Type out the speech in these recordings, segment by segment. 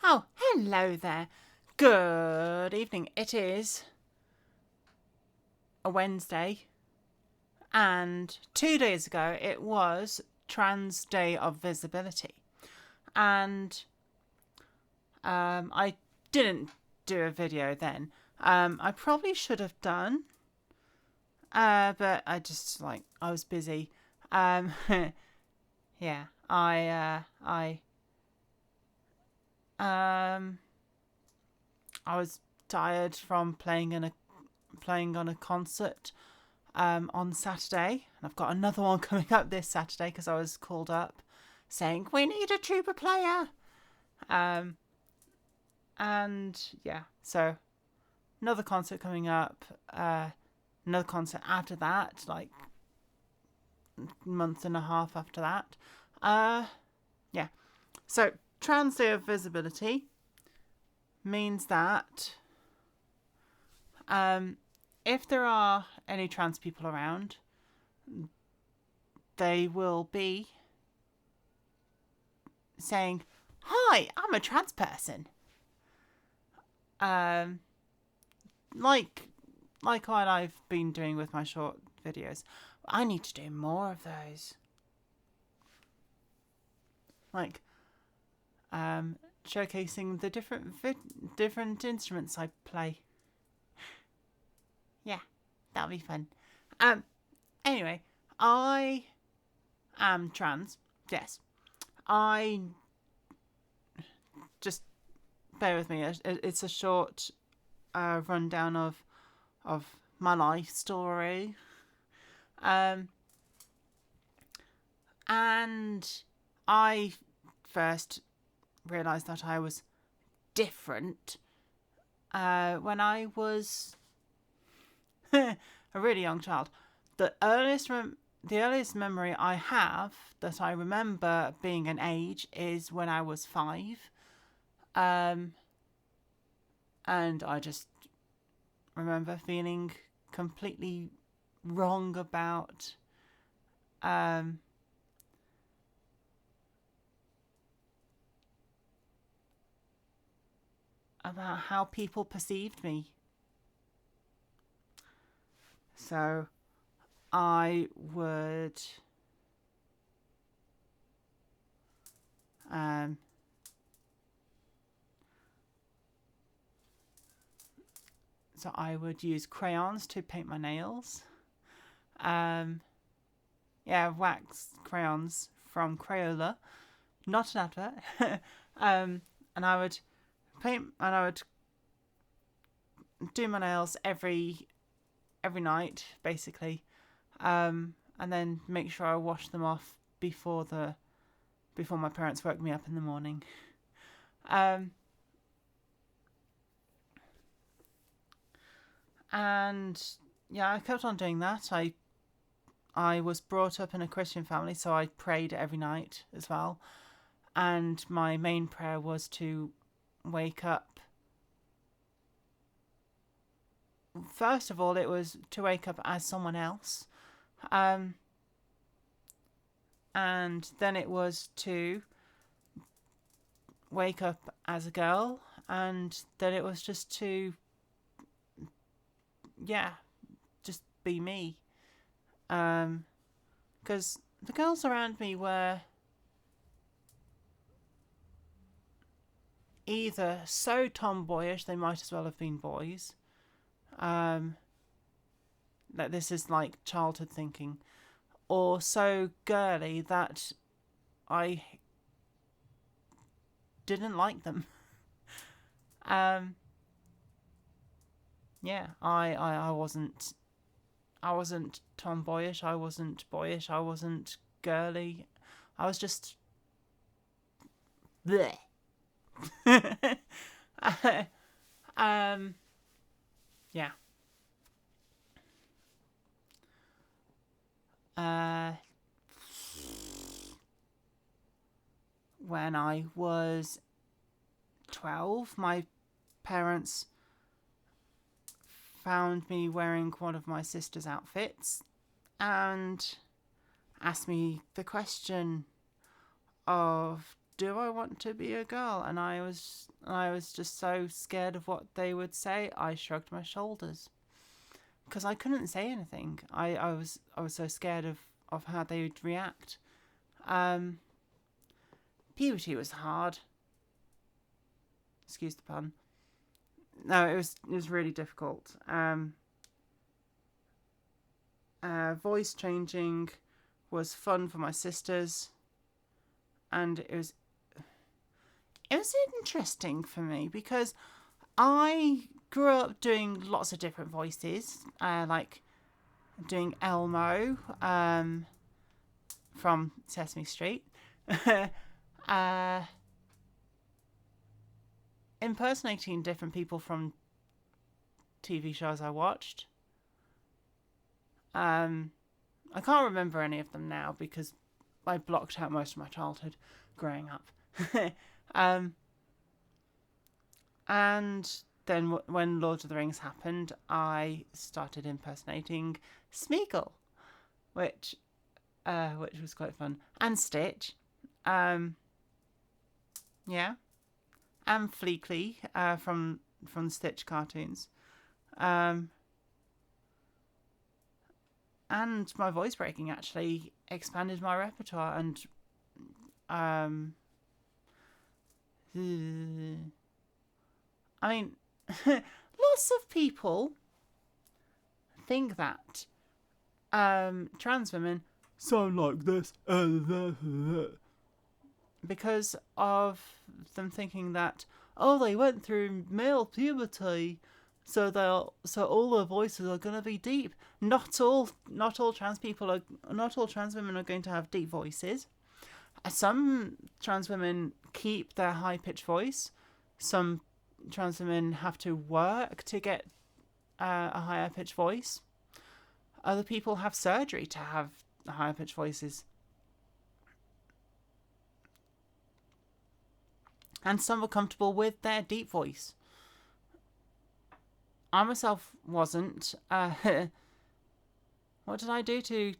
Oh, hello there. Good evening. It is a Wednesday, and 2 days ago it was Trans Day of Visibility. And I didn't do a video then. I probably should have done, but I was busy. Um, yeah, um, I was tired from playing on a concert on Saturday, and I've got another one coming up this Saturday because I was called up saying we need a tuba player. Um, and yeah, so another concert coming up. Another concert after that, like month and a half after that. Yeah. So Trans Day of Visibility means that if there are any trans people around, they will be saying, "Hi, I'm a trans person." Um, like what I've been doing with my short videos. I need to do more of those. Like showcasing the different instruments I play. Yeah, that'll be fun. Anyway, I am trans. Yes, I just bear with me. It's a short rundown of my life story. And I first realised that I was different when I was a really young child. The earliest memory I have that I remember being an age is when I was 5. And I just remember feeling completely wrong about how people perceived me. So I would use crayons to paint my nails. Wax crayons from Crayola, not an advert. And I would paint, and I would do my nails every night, basically, and then make sure I wash them off before my parents woke me up in the morning. And yeah, I kept on doing that. I was brought up in a Christian family, so I prayed every night as well. And my main prayer was to wake up. First of all, it was to wake up as someone else. And then it was to wake up as a girl. And then it was just to, just be me. Because the girls around me were either so tomboyish they might as well have been boys. That this is like childhood thinking, or so girly that I didn't like them. I wasn't tomboyish, I wasn't boyish, I wasn't girly. I was just bleh. Yeah. When I was 12, my parents found me wearing one of my sister's outfits and asked me the question of, do I want to be a girl? And I was just so scared of what they would say. I shrugged my shoulders because I couldn't say anything. I was so scared of how they would react. Puberty was hard. Excuse the pun. No, it was really difficult. Voice changing was fun for my sisters, and it was interesting for me because I grew up doing lots of different voices, like doing Elmo from Sesame Street, impersonating different people from TV shows I watched. I can't remember any of them now because I blocked out most of my childhood growing up. And then when Lord of the Rings happened, I started impersonating Smeagol, which was quite fun, and Stitch, yeah, and Fleekley from the Stitch cartoons, and my voice breaking actually expanded my repertoire. And I mean, lots of people think that trans women sound like this because of them thinking that, oh, they went through male puberty, so all their voices are going to be deep. Not all trans women are going to have deep voices. Some trans women keep their high pitched voice. Some trans women have to work to get a higher pitched voice. Other people have surgery to have higher pitched voices. And some are comfortable with their deep voice. I myself wasn't. What did I do to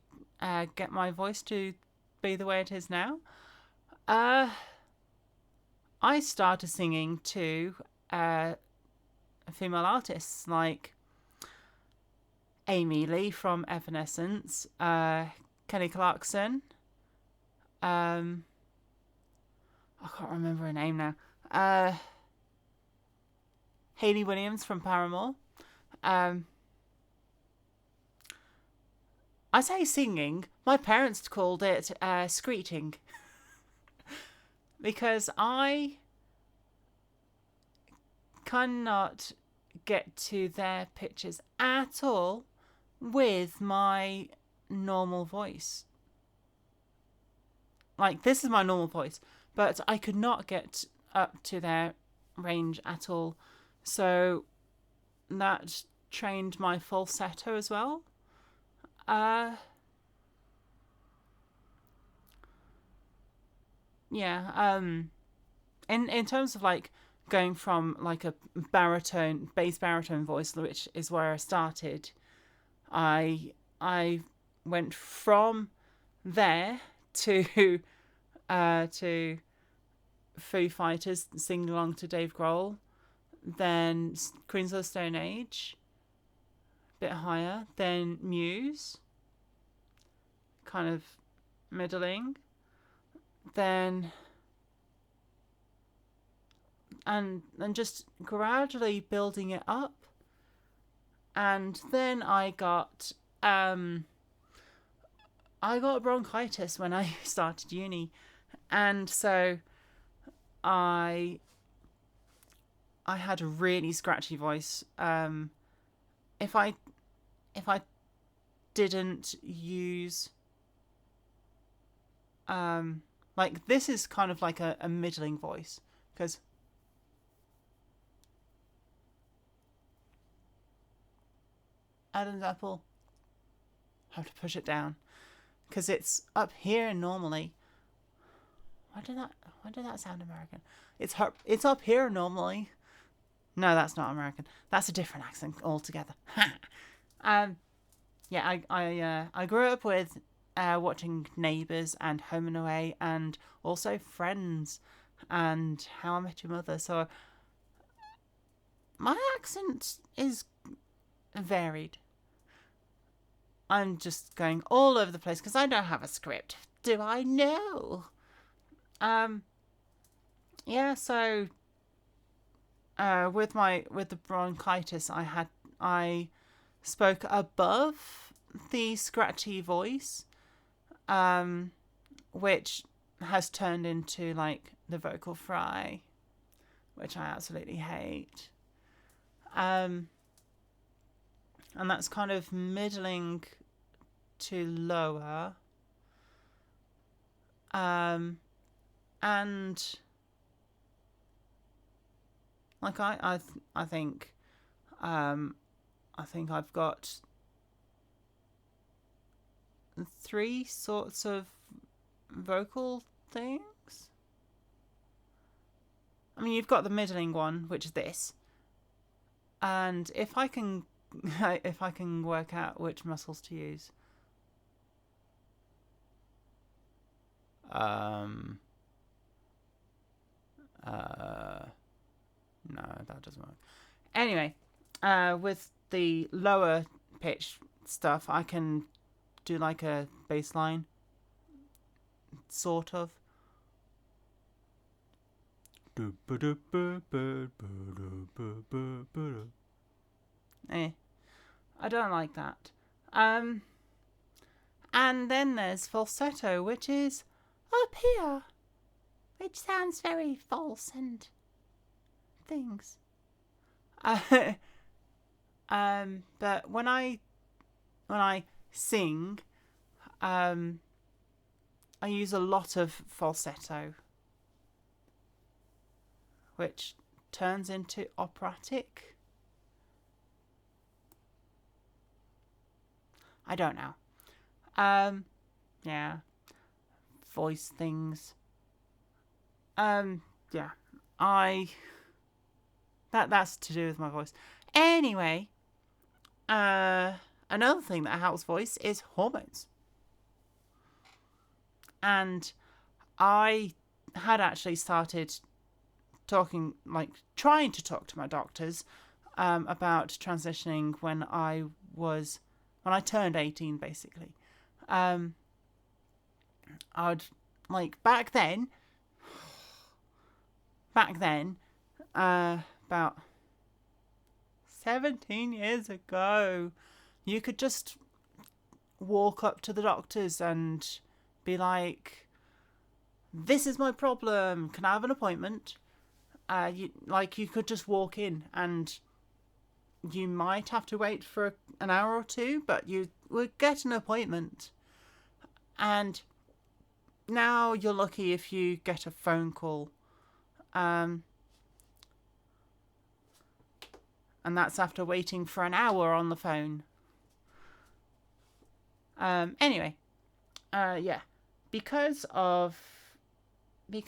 get my voice to be the way it is now? I started singing to female artists like Amy Lee from Evanescence, Kelly Clarkson, I can't remember her name now, Hayley Williams from Paramore. I say singing. My parents called it screeching because I cannot get to their pitches at all with my normal voice. Like, this is my normal voice, but I could not get up to their range at all. So that trained my falsetto as well. In terms of like going from like a bass baritone voice, which is where I started, I went from there to Foo Fighters, singing along to Dave Grohl, then Queens of the Stone Age, a bit higher, then Muse, kind of middling, then and just gradually building it up. And then I got bronchitis when I started uni, and so I had a really scratchy voice. If I didn't use like, this is kind of like a middling voice, because Adam's apple, have to push it down because it's up here normally. Why did that sound American? It's up here normally. No, that's not American. That's a different accent altogether. Yeah, I grew up with watching Neighbours and Home and Away, and also Friends and How I Met Your Mother. So my accent is varied. I'm just going all over the place because I don't have a script. Do I? No. Yeah. So, with the bronchitis, I spoke above the scratchy voice, which has turned into like the vocal fry, which I absolutely hate. And that's kind of middling to lower. And like I think I've got 3 sorts of vocal things. I mean, you've got the middling one, which is this. And if I can work out which muscles to use. No, that doesn't work. Anyway, with the lower pitch stuff, I can do like a bass line, sort of. I don't like that. And then there's falsetto, which is up here, which sounds very false and things. But when I sing, I use a lot of falsetto, which turns into operatic. I don't know. Yeah. Voice things. Yeah. That's to do with my voice. Anyway, another thing that helps voice is hormones. And I had actually started trying to talk to my doctors about transitioning when I turned 18, basically. I'd back then, about 17 years ago, you could just walk up to the doctors and be like, "This is my problem. Can I have an appointment?" You could just walk in, and you might have to wait for an hour or two, but you would get an appointment. And now you're lucky if you get a phone call. And that's after waiting for an hour on the phone. Anyway, yeah, because of the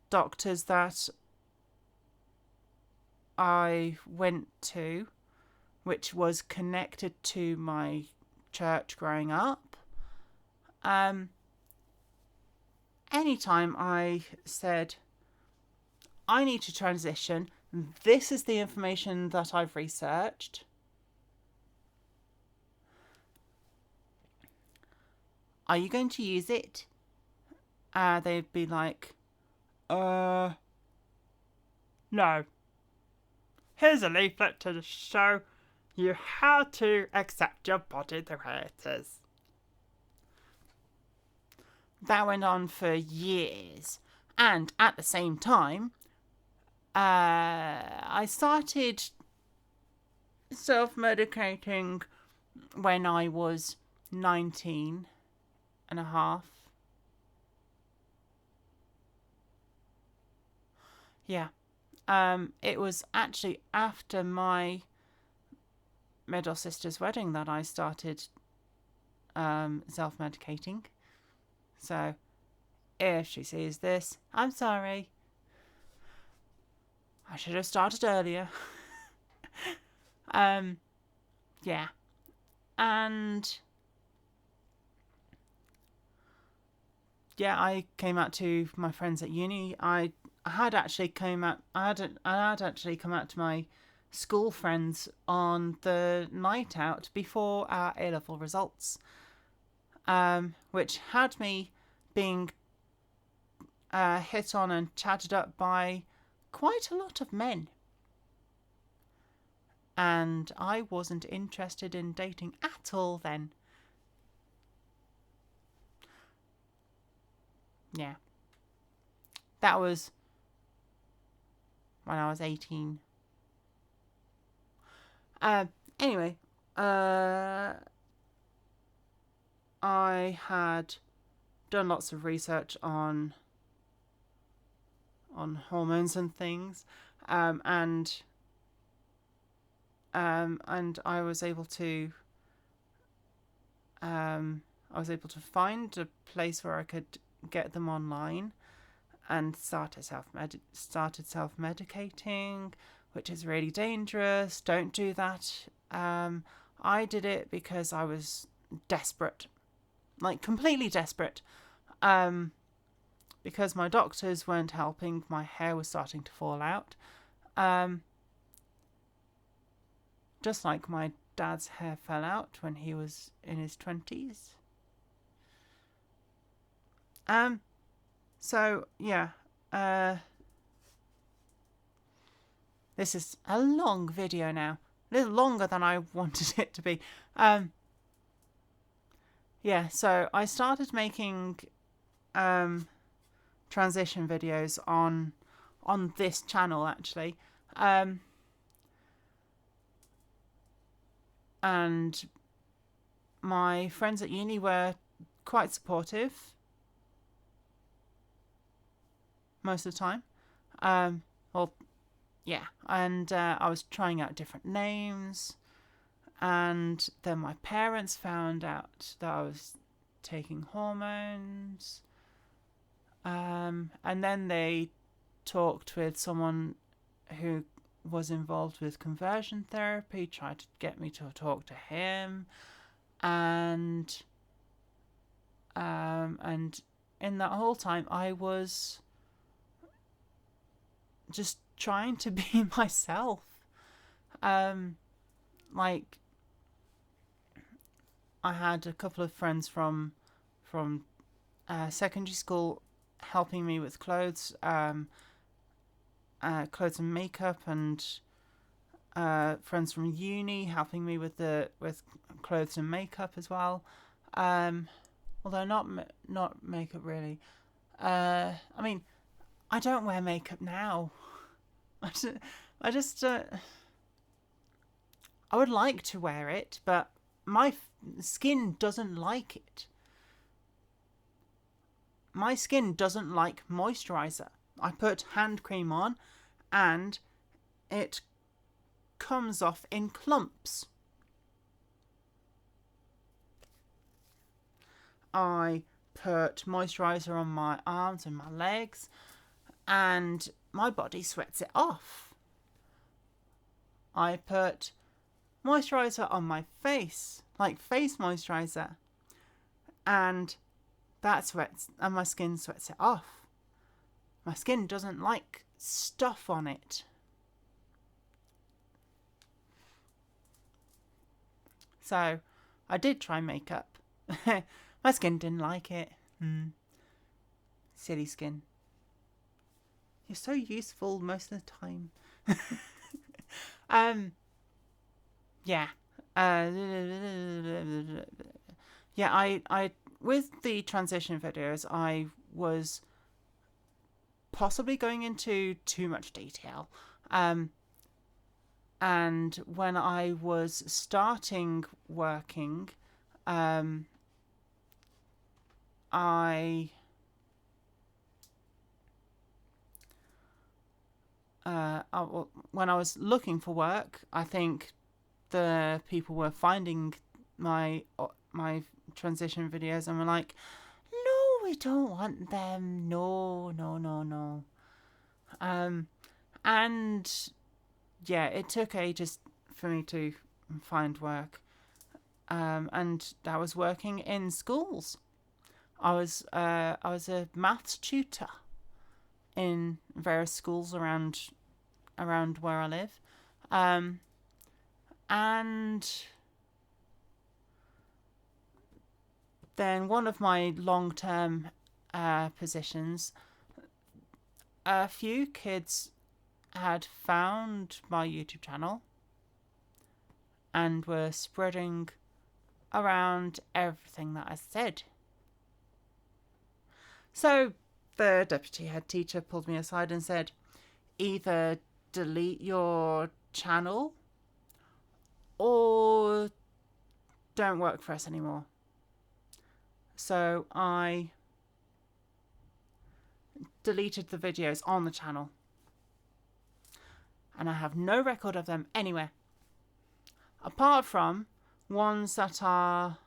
doctors that I went to, which was connected to my church growing up, anytime I said, I need to transition, this is the information that I've researched, are you going to use it? They'd be like, no. Here's a leaflet to show you how to accept your body the way it is. That went on for years. And at the same time, I started self-medicating when I was 19 and a half. Yeah. It was actually after my middle sister's wedding that I started self-medicating. So, if she sees this, I'm sorry. I should have started earlier. Yeah. And yeah, I came out to my friends at uni. I had actually come out. I had actually come out to my school friends on the night out before our A level results, which had me being hit on and chatted up by quite a lot of men. And I wasn't interested in dating at all then. Yeah. That was when I was 18. Anyway, I had done lots of research on hormones and things, and I was able to find a place where I could get them online, and started self-medicating, which is really dangerous. Don't do that. I did it because I was desperate, like completely desperate, because my doctors weren't helping. My hair was starting to fall out, just like my dad's hair fell out when he was in his 20s. So yeah, this is a long video now, a little longer than I wanted it to be. Yeah, so I started making transition videos on this channel actually, and my friends at uni were quite supportive most of the time. Well, yeah, and I was trying out different names, and then my parents found out that I was taking hormones, and then they talked with someone who was involved with conversion therapy, tried to get me to talk to him, and in that whole time I was just trying to be myself. Like, I had a couple of friends from secondary school helping me with clothes, clothes and makeup, and friends from uni helping me with clothes and makeup as well. Although not makeup really. I mean, I don't wear makeup now. I just I would like to wear it, but my skin doesn't like it. My skin doesn't like moisturizer. I put hand cream on and it comes off in clumps. I put moisturizer on my arms and my legs and my body sweats it off. I put moisturizer on my face, like face moisturizer, and that sweats, and my skin sweats it off. My skin doesn't like stuff on it. So I did try makeup. My skin didn't like it. Silly skin. You're so useful most of the time. Yeah. Yeah, I with the transition videos, I was possibly going into too much detail. And when I was starting working, when I was looking for work, I think the people were finding my transition videos and were like, "No, we don't want them. No, no, no, no." And yeah, it took ages for me to find work. and I was working in schools. I was a maths tutor in various schools around where I live, and then one of my long-term positions, a few kids had found my YouTube channel and were spreading around everything that I said. So the deputy head teacher pulled me aside and said, either delete your channel or don't work for us anymore. So I deleted the videos on the channel, and I have no record of them anywhere, apart from ones that are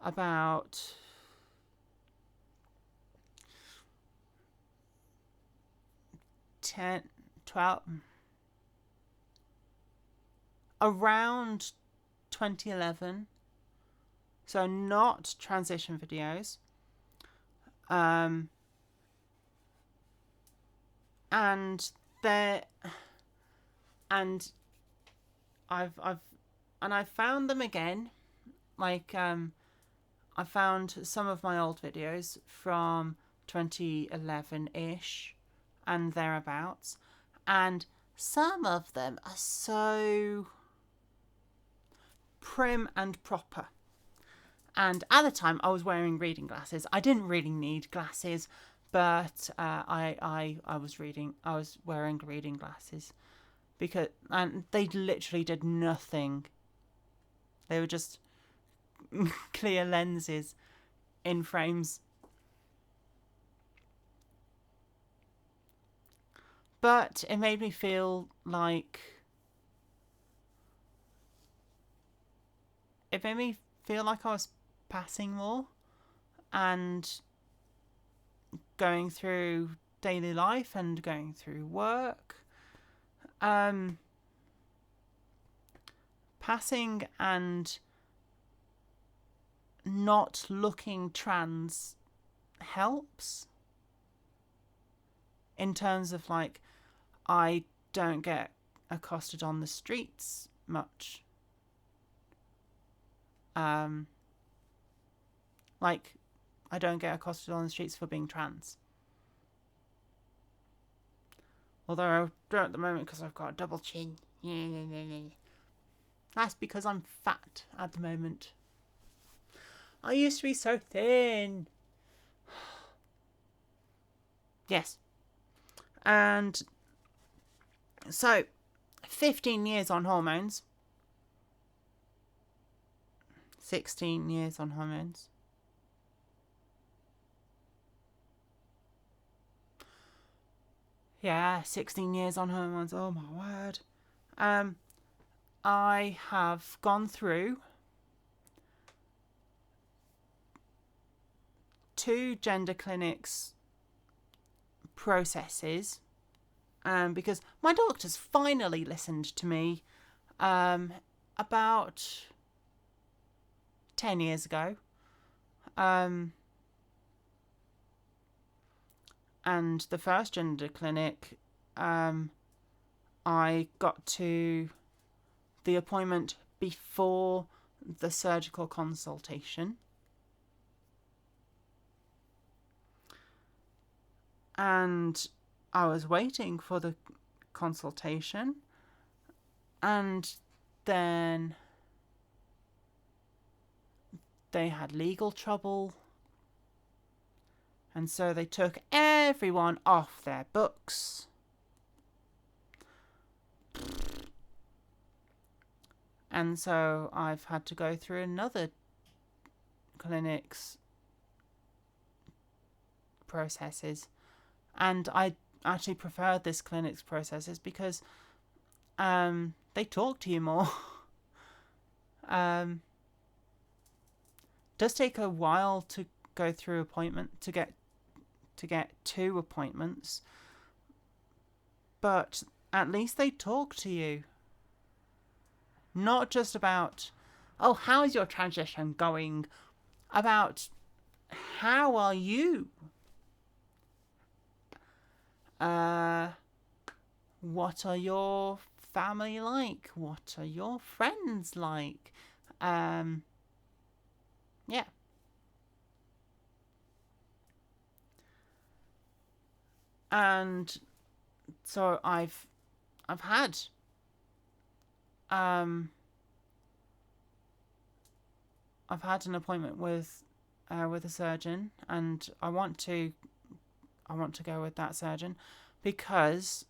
about 10, 12, around 2011. So not transition videos. And there, and I found them again. Like, I found some of my old videos from 2011-ish and thereabouts, and some of them are so prim and proper. And at the time, I was wearing reading glasses. I didn't really need glasses, but I was wearing reading glasses and they literally did nothing. They were just clear lenses in frames. But it made me feel like I was passing more and going through daily life and going through work. Passing and not looking trans helps in terms of, like, I don't get accosted on the streets much. Like, I don't get accosted on the streets for being trans. Although I don't at the moment because I've got a double chin. That's because I'm fat at the moment. I used to be so thin. Yes. And so, 15 years on hormones. 16 years on hormones. Yeah, 16 years on hormones. Oh my word. I have gone through 2 gender clinics processes, because my doctors finally listened to me about 10 years ago. And the first gender clinic, I got to the appointment before the surgical consultation. And I was waiting for the consultation, and then they had legal trouble, and so they took everyone off their books. And so I've had to go through another clinic's processes. And I actually preferred this clinic's processes because they talk to you more. Does take a while to go through appointment to get 2 appointments, but at least they talk to you, not just about oh, how's your transition going? About how are you? What are your family like? What are your friends like? Yeah. And so I've had I've had an appointment with a surgeon, and I want to go with that surgeon because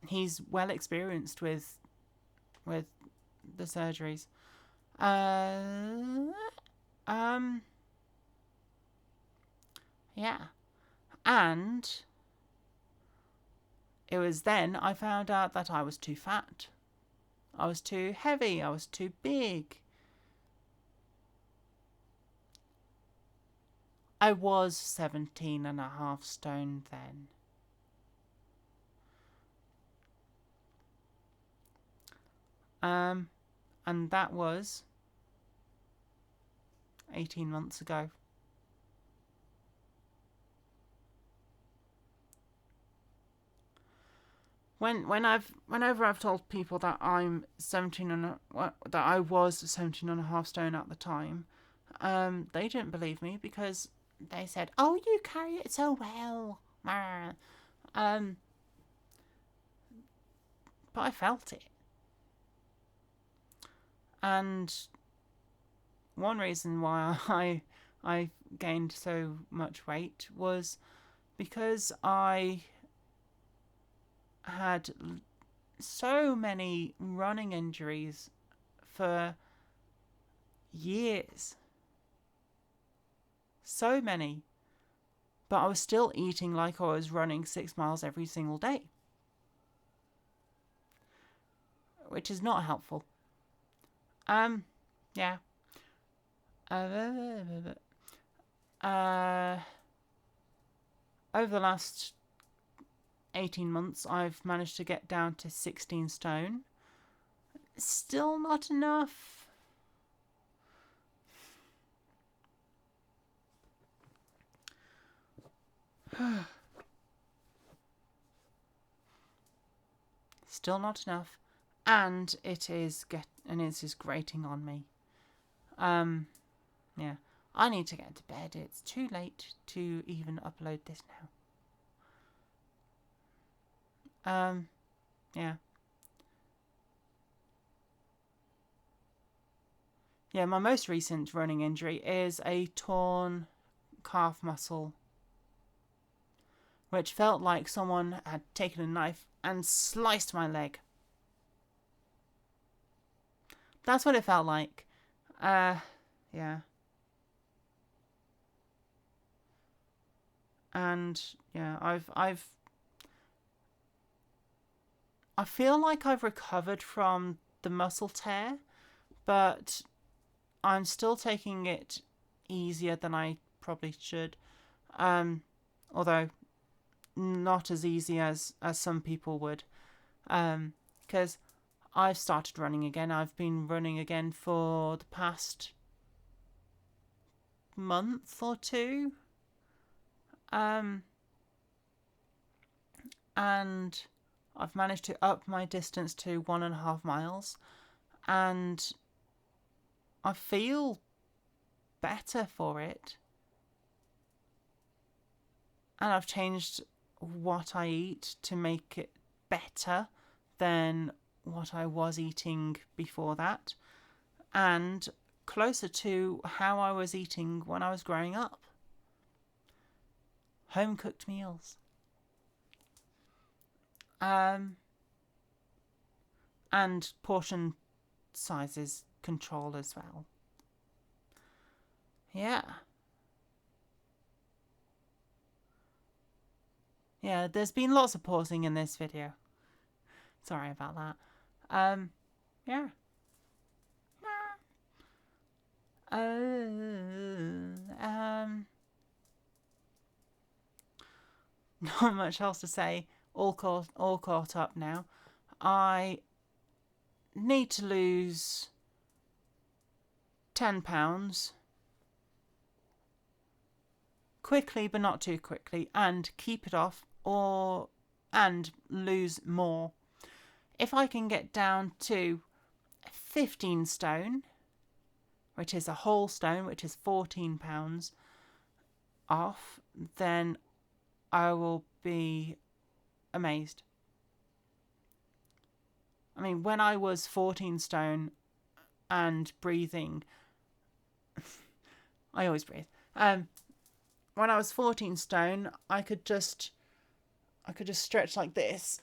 he's well experienced with the surgeries. Yeah. And it was then I found out that I was too fat. I was too heavy. I was too big. I was 17.5 stone then. And that was 18 months ago. Whenever I've told people that I'm 17 and that I was 17.5 stone at the time, they didn't believe me because they said, "Oh, you carry it so well." But I felt it, and one reason why I gained so much weight was because I had so many running injuries for years. So many. But I was still eating like I was running 6 miles every single day, which is not helpful. Yeah. Over the last 18 months, I've managed to get down to 16 stone. Still not enough. Still not enough. And it is grating on me. Yeah. I need to get to bed. It's too late to even upload this now. Yeah. Yeah, my most recent running injury is a torn calf muscle, which felt like someone had taken a knife and sliced my leg. That's what it felt like. Yeah. And yeah, I feel like I've recovered from the muscle tear, but I'm still taking it easier than I probably should. Although not as easy as some people would. Because I've started running again. I've been running again for the past month or two. And I've managed to up my distance to 1.5 miles. And I feel better for it. And I've changed what I eat to make it better than what I was eating before that, and closer to how I was eating when I was growing up. Home cooked meals. And portion sizes control as well. Yeah. Yeah, there's been lots of pausing in this video. Sorry about that. Yeah. Not much else to say. All caught up now. I need to lose £10 quickly, but not too quickly, and keep it off and lose more. If I can get down to 15 stone, which is a whole stone, which is £14 off, then I will be amazed. I mean, when I was 14 stone and breathing, I always breathe. When I was 14 stone, I could just stretch like this,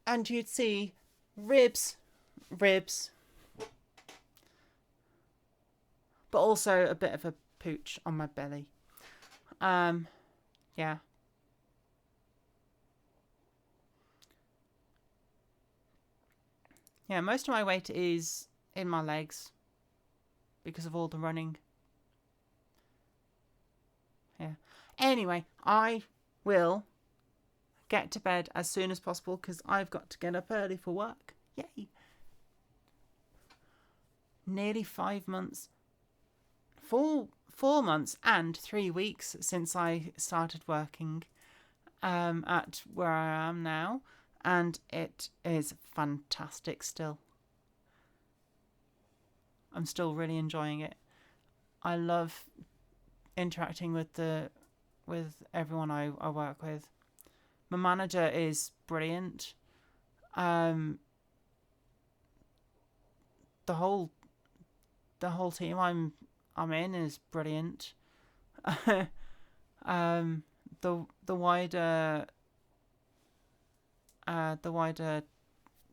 and you'd see ribs, but also a bit of a pooch on my belly. Yeah. Yeah, most of my weight is in my legs because of all the running. Yeah. Anyway, I will get to bed as soon as possible because I've got to get up early for work. Yay. Nearly 5 months. 4 months and 3 weeks since I started working at where I am now, and it is fantastic still. I'm still really enjoying it. I love interacting with everyone I work with. My manager is brilliant. The whole team I'm in is brilliant. The wider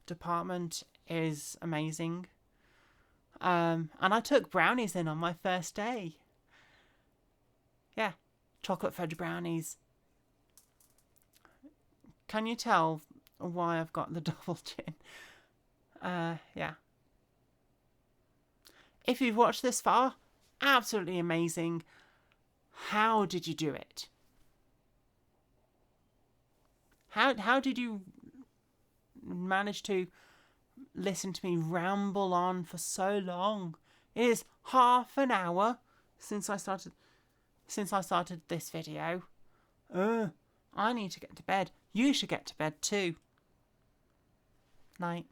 department is amazing. And I took brownies in on my first day. Yeah, chocolate fudge brownies. Can you tell why I've got the double chin? Yeah. If you've watched this far, absolutely amazing. How did you do it? How did you manage to listen to me ramble on for so long? It is half an hour since I started this video. I need to get to bed. You should get to bed too. Night.